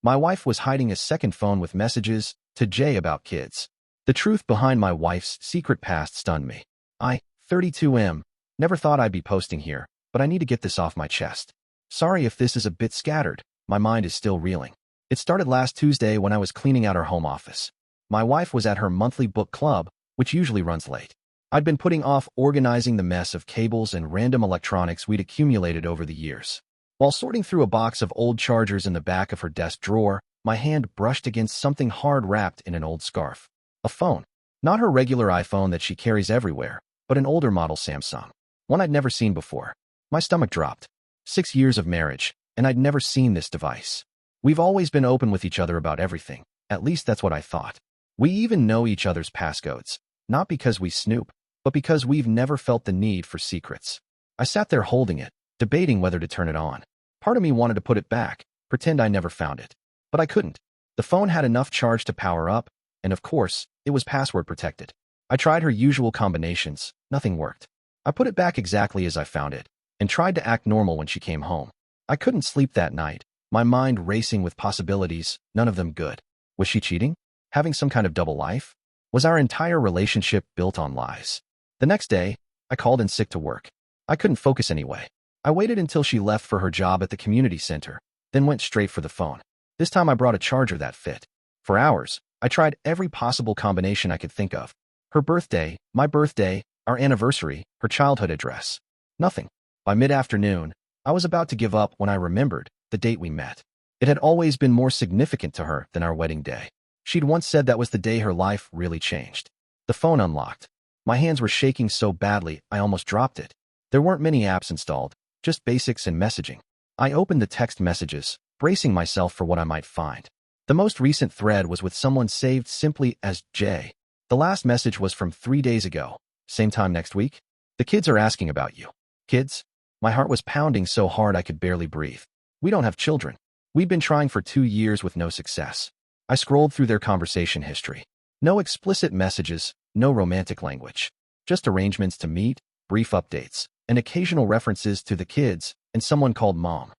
My wife was hiding a second phone with messages to Jay about kids. The truth behind my wife's secret past stunned me. 32M, never thought I'd be posting here, but I need to get this off my chest. Sorry if this is a bit scattered, my mind is still reeling. It started last Tuesday when I was cleaning out our home office. My wife was at her monthly book club, which usually runs late. I'd been putting off organizing the mess of cables and random electronics we'd accumulated over the years. While sorting through a box of old chargers in the back of her desk drawer, my hand brushed against something hard wrapped in an old scarf. A phone. Not her regular iPhone that she carries everywhere, but an older model Samsung. One I'd never seen before. My stomach dropped. 6 years of marriage, and I'd never seen this device. We've always been open with each other about everything. At least that's what I thought. We even know each other's passcodes. Not because we snoop, but because we've never felt the need for secrets. I sat there holding it, debating whether to turn it on. Part of me wanted to put it back, pretend I never found it. But I couldn't. The phone had enough charge to power up, and of course, it was password protected. I tried her usual combinations. Nothing worked. I put it back exactly as I found it, and tried to act normal when she came home. I couldn't sleep that night, my mind racing with possibilities, none of them good. Was she cheating? Having some kind of double life? Was our entire relationship built on lies? The next day, I called in sick to work. I couldn't focus anyway. I waited until she left for her job at the community center, then went straight for the phone. This time I brought a charger that fit. For hours, I tried every possible combination I could think of. Her birthday, my birthday, our anniversary, her childhood address. Nothing. By mid-afternoon, I was about to give up when I remembered the date we met. It had always been more significant to her than our wedding day. She'd once said that was the day her life really changed. The phone unlocked. My hands were shaking so badly I almost dropped it. There weren't many apps installed, just basics and messaging. I opened the text messages, bracing myself for what I might find. The most recent thread was with someone saved simply as J. The last message was from 3 days ago. Same time next week? The kids are asking about you. Kids? My heart was pounding so hard I could barely breathe. We don't have children. We'd been trying for 2 years with no success. I scrolled through their conversation history. No explicit messages, no romantic language. Just arrangements to meet, brief updates, and occasional references to the kids and someone called Mom.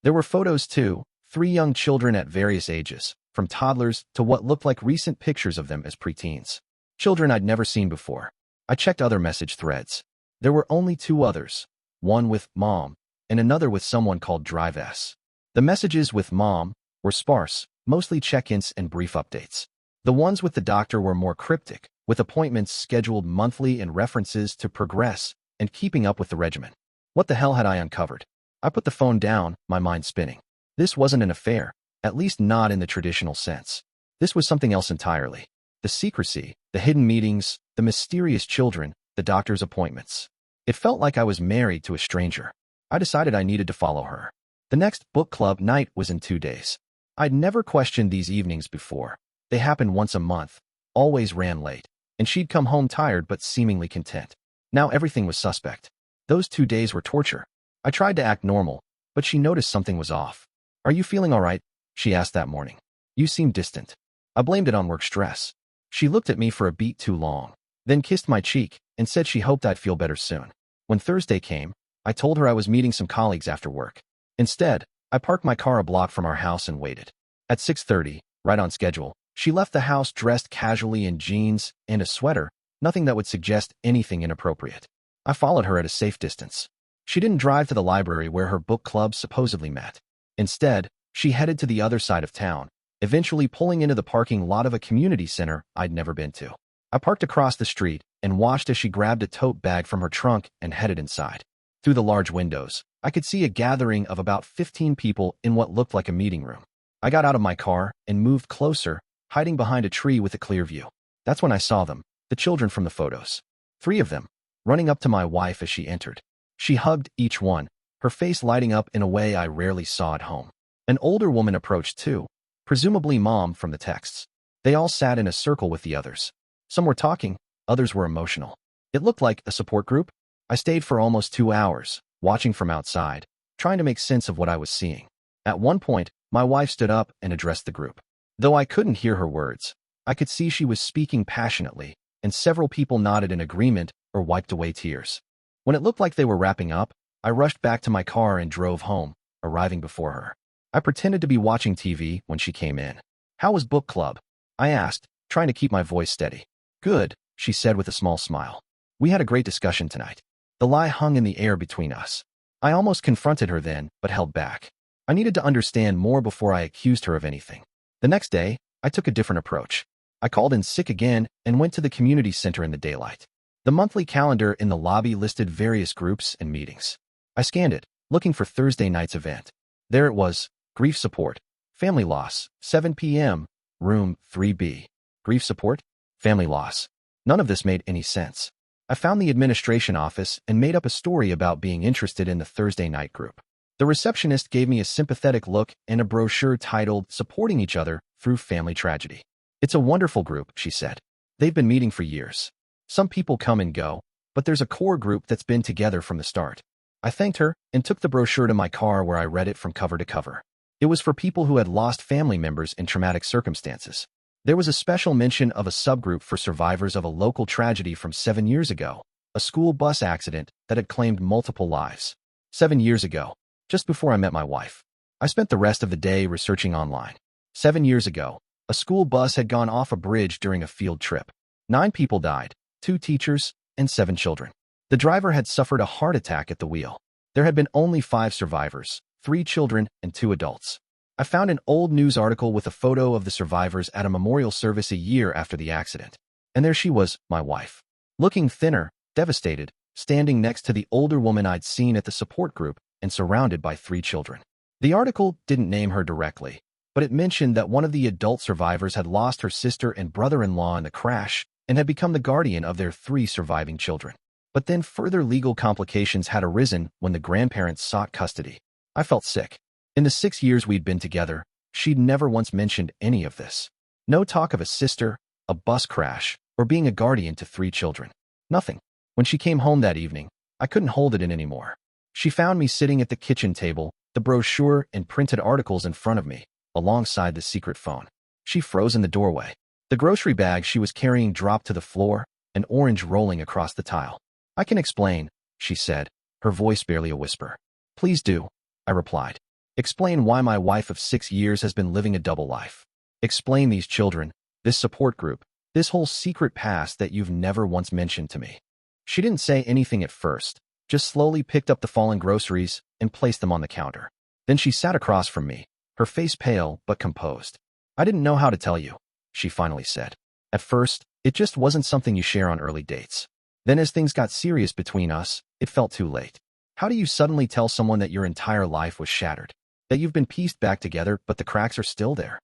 There were photos too, 3 young children at various ages, from toddlers to what looked like recent pictures of them as preteens. Children I'd never seen before. I checked other message threads. There were only 2 others, one with Mom and another with someone called Drive S. The messages with Mom were sparse, mostly check-ins and brief updates. The ones with the doctor were more cryptic, with appointments scheduled monthly and references to progress and keeping up with the regimen. What the hell had I uncovered? I put the phone down, my mind spinning. This wasn't an affair, at least not in the traditional sense. This was something else entirely. The secrecy, the hidden meetings, the mysterious children, the doctor's appointments. It felt like I was married to a stranger. I decided I needed to follow her. The next book club night was in 2 days. I'd never questioned these evenings before. They happened once a month, always ran late, and she'd come home tired but seemingly content. Now everything was suspect. Those 2 days were torture. I tried to act normal, but she noticed something was off. "Are you feeling all right?" she asked that morning. "You seem distant." I blamed it on work stress. She looked at me for a beat too long, then kissed my cheek and said she hoped I'd feel better soon. When Thursday came, I told her I was meeting some colleagues after work. Instead, I parked my car a block from our house and waited. At 6:30, right on schedule, she left the house dressed casually in jeans and a sweater, nothing that would suggest anything inappropriate. I followed her at a safe distance. She didn't drive to the library where her book club supposedly met. Instead, she headed to the other side of town, eventually pulling into the parking lot of a community center I'd never been to. I parked across the street and watched as she grabbed a tote bag from her trunk and headed inside. Through the large windows, I could see a gathering of about 15 people in what looked like a meeting room. I got out of my car and moved closer, hiding behind a tree with a clear view. That's when I saw them, the children from the photos. 3 of them, running up to my wife as she entered. She hugged each one, her face lighting up in a way I rarely saw at home. An older woman approached too, presumably Mom from the texts. They all sat in a circle with the others. Some were talking, others were emotional. It looked like a support group. I stayed for almost 2 hours, watching from outside, trying to make sense of what I was seeing. At one point, my wife stood up and addressed the group. Though I couldn't hear her words, I could see she was speaking passionately, and several people nodded in agreement or wiped away tears. When it looked like they were wrapping up, I rushed back to my car and drove home, arriving before her. I pretended to be watching TV when she came in. How was book club? I asked, trying to keep my voice steady. Good, she said with a small smile. We had a great discussion tonight. The lie hung in the air between us. I almost confronted her then, but held back. I needed to understand more before I accused her of anything. The next day, I took a different approach. I called in sick again and went to the community center in the daylight. The monthly calendar in the lobby listed various groups and meetings. I scanned it, looking for Thursday night's event. There it was, grief support, family loss, 7 p.m., room 3B. Grief support? Family loss. None of this made any sense. I found the administration office and made up a story about being interested in the Thursday night group. The receptionist gave me a sympathetic look and a brochure titled Supporting Each Other Through Family Tragedy. It's a wonderful group, she said. They've been meeting for years. Some people come and go, but there's a core group that's been together from the start. I thanked her and took the brochure to my car where I read it from cover to cover. It was for people who had lost family members in traumatic circumstances. There was a special mention of a subgroup for survivors of a local tragedy from 7 years ago, a school bus accident that had claimed multiple lives. 7 years ago, just before I met my wife. I spent the rest of the day researching online. 7 years ago, a school bus had gone off a bridge during a field trip. 9 people died, 2 teachers, and 7 children. The driver had suffered a heart attack at the wheel. There had been only 5 survivors, 3 children and 2 adults. I found an old news article with a photo of the survivors at a memorial service a year after the accident. And there she was, my wife. Looking thinner, devastated, standing next to the older woman I'd seen at the support group and surrounded by 3 children. The article didn't name her directly, but it mentioned that one of the adult survivors had lost her sister and brother-in-law in the crash and had become the guardian of their 3 surviving children. But then further legal complications had arisen when the grandparents sought custody. I felt sick. In the 6 years we'd been together, she'd never once mentioned any of this. No talk of a sister, a bus crash, or being a guardian to 3 children. Nothing. When she came home that evening, I couldn't hold it in anymore. She found me sitting at the kitchen table, the brochure and printed articles in front of me, alongside the secret phone. She froze in the doorway. The grocery bag she was carrying dropped to the floor, an orange rolling across the tile. I can explain, she said, her voice barely a whisper. Please do, I replied. Explain why my wife of 6 years has been living a double life. Explain these children, this support group, this whole secret past that you've never once mentioned to me. She didn't say anything at first, just slowly picked up the fallen groceries and placed them on the counter. Then she sat across from me, her face pale but composed. I didn't know how to tell you, she finally said. At first, it just wasn't something you share on early dates. Then as things got serious between us, it felt too late. How do you suddenly tell someone that your entire life was shattered? That you've been pieced back together, but the cracks are still there?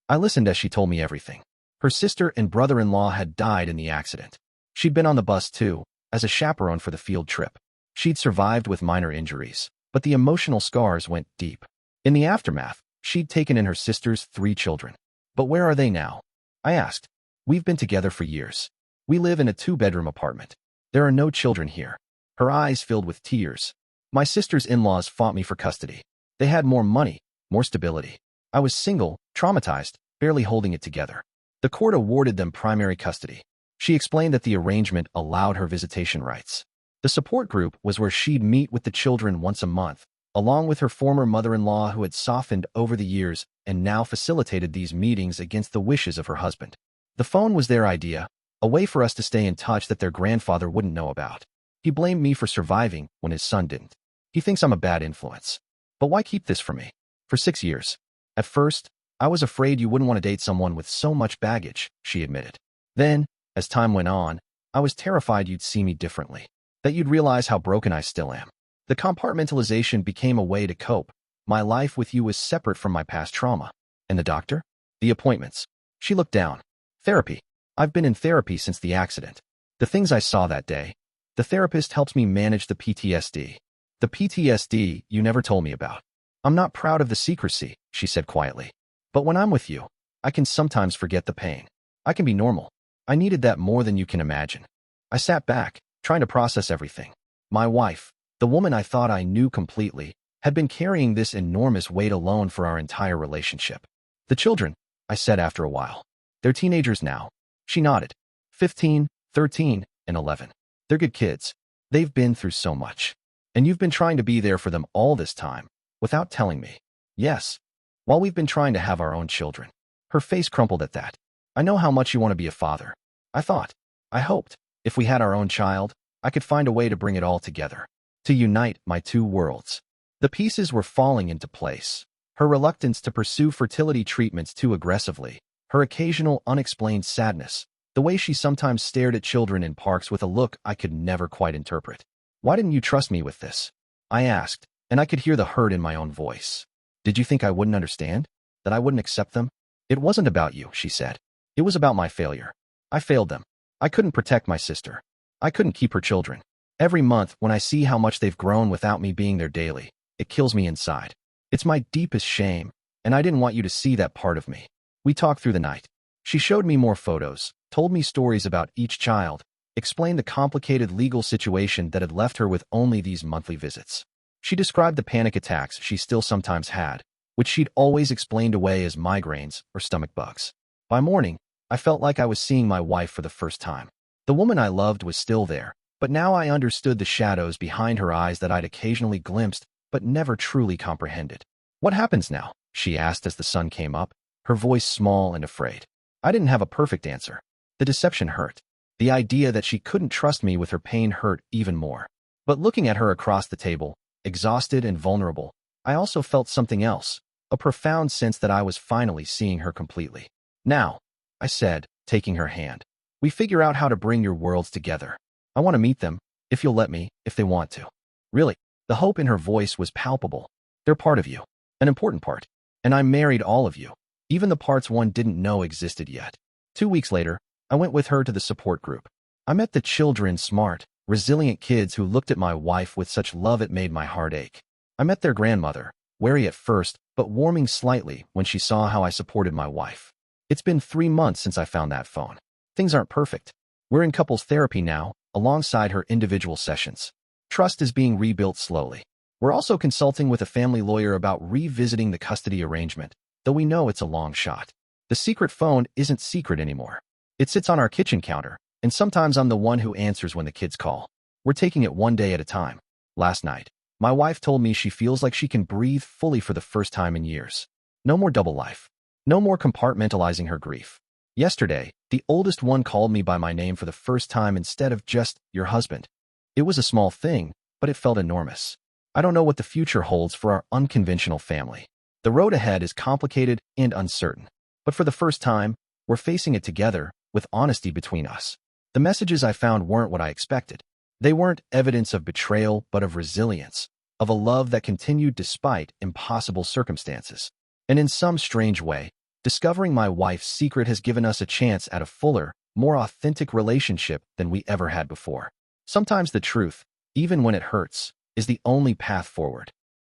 I listened as she told me everything. Her sister and brother-in-law had died in the accident. She'd been on the bus too, as a chaperone for the field trip. She'd survived with minor injuries, but the emotional scars went deep. In the aftermath, she'd taken in her sister's 3 children. But where are they now? I asked. We've been together for years. We live in a 2-bedroom apartment. There are no children here. Her eyes filled with tears. My sister's in-laws fought me for custody. They had more money, more stability. I was single, traumatized, barely holding it together. The court awarded them primary custody. She explained that the arrangement allowed her visitation rights. The support group was where she'd meet with the children once a month, along with her former mother-in-law who had softened over the years and now facilitated these meetings against the wishes of her husband. The phone was their idea, a way for us to stay in touch that their grandfather wouldn't know about. He blamed me for surviving when his son didn't. He thinks I'm a bad influence. But why keep this from me? For 6 years. At first, I was afraid you wouldn't want to date someone with so much baggage, she admitted. Then, as time went on, I was terrified you'd see me differently, that you'd realize how broken I still am. The compartmentalization became a way to cope. My life with you was separate from my past trauma. And the doctor? The appointments. She looked down. Therapy. I've been in therapy since the accident. The things I saw that day. The therapist helps me manage the PTSD. The PTSD you never told me about. I'm not proud of the secrecy, she said quietly. But when I'm with you, I can sometimes forget the pain. I can be normal. I needed that more than you can imagine. I sat back, trying to process everything. My wife, the woman I thought I knew completely, had been carrying this enormous weight alone for our entire relationship. The children, I said after a while. They're teenagers now. She nodded. 15, 13, and 11. They're good kids. They've been through so much. And you've been trying to be there for them all this time, without telling me. Yes. while we've been trying to have our own children. Her face crumpled at that. I know how much you want to be a father. I thought. I hoped. If we had our own child, I could find a way to bring it all together. To unite my two worlds. The pieces were falling into place. Her reluctance to pursue fertility treatments too aggressively. Her occasional unexplained sadness. The way she sometimes stared at children in parks with a look I could never quite interpret. Why didn't you trust me with this? I asked, and I could hear the hurt in my own voice. Did you think I wouldn't understand? That I wouldn't accept them? It wasn't about you, she said. It was about my failure. I failed them. I couldn't protect my sister. I couldn't keep her children. Every month, when I see how much they've grown without me being there daily, it kills me inside. It's my deepest shame, and I didn't want you to see that part of me. We talked through the night. She showed me more photos, told me stories about each child, explained the complicated legal situation that had left her with only these monthly visits. She described the panic attacks she still sometimes had, which she'd always explained away as migraines or stomach bugs. By morning, I felt like I was seeing my wife for the first time. The woman I loved was still there, but now I understood the shadows behind her eyes that I'd occasionally glimpsed but never truly comprehended. What happens now? She asked as the sun came up, her voice small and afraid. I didn't have a perfect answer. The deception hurt. The idea that she couldn't trust me with her pain hurt even more. But looking at her across the table, exhausted and vulnerable, I also felt something else, a profound sense that I was finally seeing her completely. Now, I said, taking her hand, we figure out how to bring your worlds together. I want to meet them, if you'll let me, if they want to. Really, the hope in her voice was palpable. They're part of you, an important part, and I married all of you, even the parts one didn't know existed yet. 2 weeks later, I went with her to the support group. I met the children, smart, resilient kids who looked at my wife with such love it made my heart ache. I met their grandmother, wary at first, but warming slightly when she saw how I supported my wife. It's been 3 months since I found that phone. Things aren't perfect. We're in couples therapy now, alongside her individual sessions. Trust is being rebuilt slowly. We're also consulting with a family lawyer about revisiting the custody arrangement, though we know it's a long shot. The secret phone isn't secret anymore. It sits on our kitchen counter, and sometimes I'm the one who answers when the kids call. We're taking it one day at a time. Last night, my wife told me she feels like she can breathe fully for the first time in years. No more double life. No more compartmentalizing her grief. Yesterday, the oldest one called me by my name for the first time instead of just, your husband. It was a small thing, but it felt enormous. I don't know what the future holds for our unconventional family. The road ahead is complicated and uncertain. But for the first time, we're facing it together, with honesty between us. The messages I found weren't what I expected. They weren't evidence of betrayal, but of resilience, of a love that continued despite impossible circumstances. And in some strange way, discovering my wife's secret has given us a chance at a fuller, more authentic relationship than we ever had before. Sometimes the truth, even when it hurts, is the only path forward.